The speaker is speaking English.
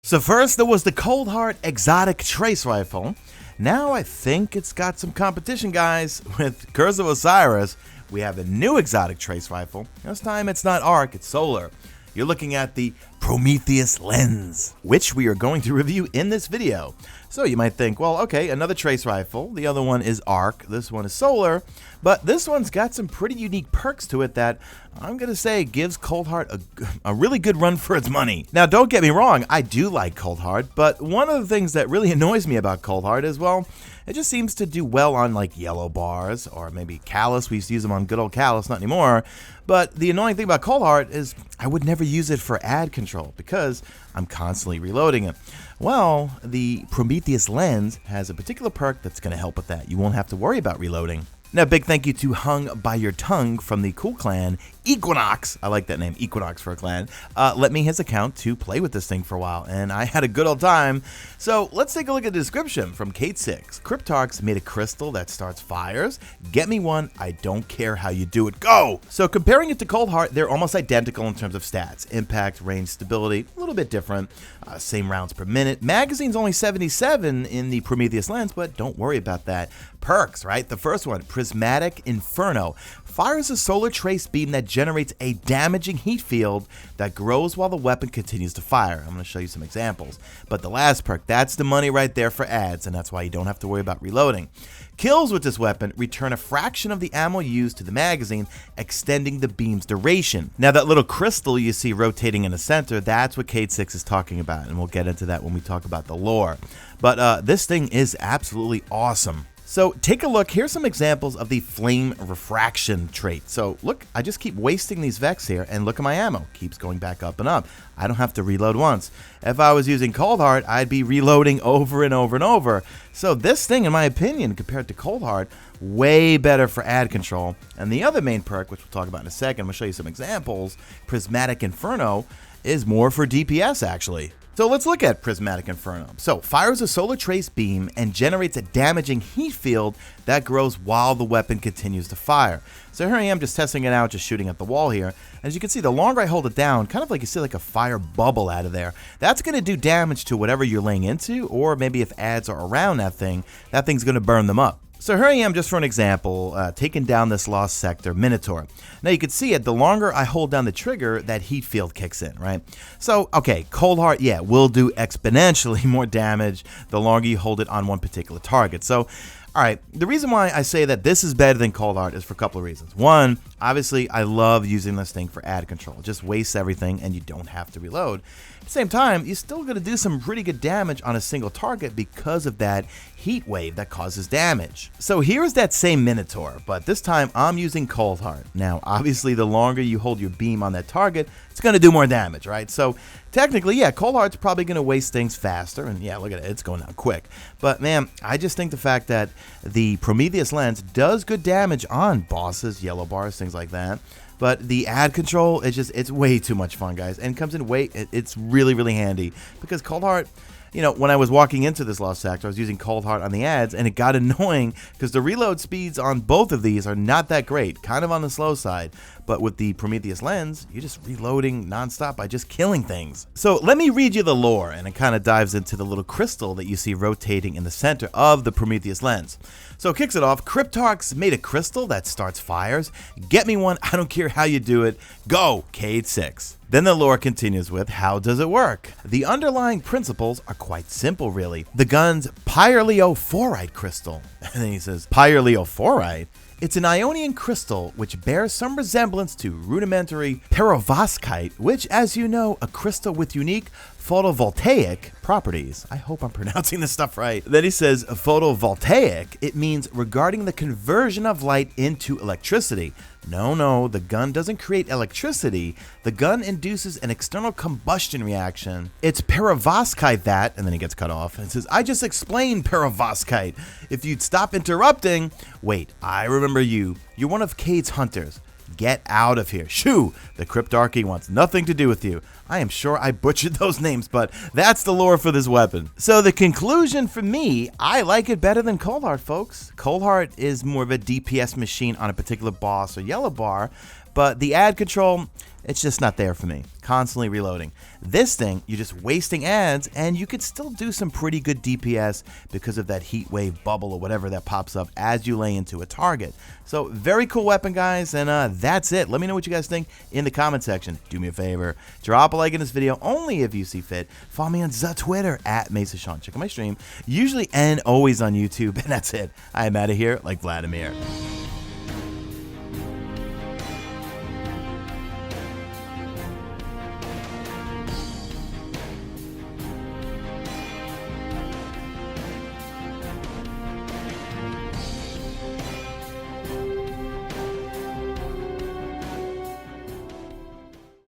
So first there was the Coldheart exotic trace rifle. Now I think it's got some competition, guys. With Curse of Osiris, we have a new exotic trace rifle. This time it's not arc, it's solar. You're looking at the Prometheus Lens, which we are going to review in this video. So you might think, well, okay, another trace rifle. The other one is arc, this one is solar, but this one's got some pretty unique perks to it that I'm gonna say gives Coldheart a really good run for its money. Now, don't get me wrong, I do like Coldheart, but one of the things that really annoys me about Coldheart is, well, it just seems to do well on like yellow bars or maybe Callus. We used to use them on good old Callus, not anymore. But the annoying thing about Coldheart is I would never use it for ad control because I'm constantly reloading it. Well, the Prometheus Lens has a particular perk that's going to help with that. You won't have to worry about reloading. Now, big thank you to Hung by Your Tongue from the cool clan Equinox. I like that name, Equinox for a clan. Let me his account to play with this thing for a while, and I had a good old time. So let's take a look at the description from Kate 6. Cryptarchs made a crystal that starts fires. Get me one. I don't care how you do it. Go! So comparing it to Coldheart, they're almost identical in terms of stats. Impact, range, stability, a little bit different. Same rounds per minute. Magazine's only 77 in the Prometheus Lens, but don't worry about that. Perks, right? The first one, Prismatic Inferno. Fires a solar trace beam that generates a damaging heat field that grows while the weapon continues to fire. I'm going to show you some examples. But the last perk, that's the money right there for ads, and that's why you don't have to worry about reloading. Kills with this weapon return a fraction of the ammo used to the magazine, extending the beam's duration. Now that little crystal you see rotating in the center, that's what Kate 6 is talking about, and we'll get into that when we talk about the lore. But this thing is absolutely awesome. So take a look, here's some examples of the flame refraction trait. So look, I just keep wasting these Vex here, and look at my ammo, keeps going back up and up. I don't have to reload once. If I was using Coldheart, I'd be reloading over and over and over. So this thing, in my opinion, compared to Coldheart, way better for ad control. And the other main perk, which we'll talk about in a second, I'm gonna show you some examples, Prismatic Inferno, is more for DPS actually. So let's look at Prismatic Inferno. So fires a solar trace beam and generates a damaging heat field that grows while the weapon continues to fire. So here I am just testing it out, just shooting at the wall here. As you can see, the longer I hold it down, kind of like you see like a fire bubble out of there, that's going to do damage to whatever you're laying into, or maybe if ads are around that thing's going to burn them up. So here I am just for an example, taking down this Lost Sector Minotaur. Now you can see it, the longer I hold down the trigger, that heat field kicks in, right? So, okay, Coldheart, yeah, will do exponentially more damage the longer you hold it on one particular target. So, all right, the reason why I say that this is better than Coldheart is for a couple of reasons. One, obviously, I love using this thing for ad control. It just wastes everything and you don't have to reload. At the same time, you're still going to do some pretty good damage on a single target because of that heat wave that causes damage. So here's that same Minotaur, but this time I'm using Coldheart. Now, obviously, the longer you hold your beam on that target, it's going to do more damage, right? So technically, yeah, Coldheart's probably going to waste things faster, and yeah, look at it, it's going down quick. But man, I just think the fact that the Prometheus Lens does good damage on bosses, yellow bars, things like that. But the ad control, it's way too much fun, guys. And it comes in it's really, really handy. Because Coldheart, you know, when I was walking into this Lost Sector, I was using Coldheart on the ads, and it got annoying because the reload speeds on both of these are not that great, kind of on the slow side. But with the Prometheus Lens, you're just reloading nonstop by just killing things. So let me read you the lore, and it kind of dives into the little crystal that you see rotating in the center of the Prometheus Lens. So it kicks it off. Cryptarchs made a crystal that starts fires. Get me one. I don't care how you do it. Go, Cade 6. Then the lore continues with, how does it work? The underlying principles are quite simple, really. The gun's pyraleophorite crystal. And then he says, pyraleophorite? It's an Ionian crystal which bears some resemblance to rudimentary perovskite, which, as you know, a crystal with unique photovoltaic properties. I hope I'm pronouncing this stuff right. Then he says photovoltaic. It means regarding the conversion of light into electricity. No, the gun doesn't create electricity. The gun induces an external combustion reaction. It's perovskite that, and then he gets cut off and says, I just explained perovskite. If you'd stop interrupting. Wait, I remember you. You're one of Cade's hunters. Get out of here. Shoo! The Cryptarchy wants nothing to do with you. I am sure I butchered those names, but that's the lore for this weapon. So the conclusion for me, I like it better than Coldheart, folks. Coldheart is more of a DPS machine on a particular boss or yellow bar, but the ad control, it's just not there for me. Constantly reloading. This thing, you're just wasting ads, and you could still do some pretty good DPS because of that heat wave bubble or whatever that pops up as you lay into a target. So very cool weapon, guys, and that's it. Let me know what you guys think in the comment section. Do me a favor, drop a like in this video only if you see fit. Follow me on the Twitter at Mesa Sean. Check out my stream, usually and always on YouTube, and that's it. I am out of here like Vladimir.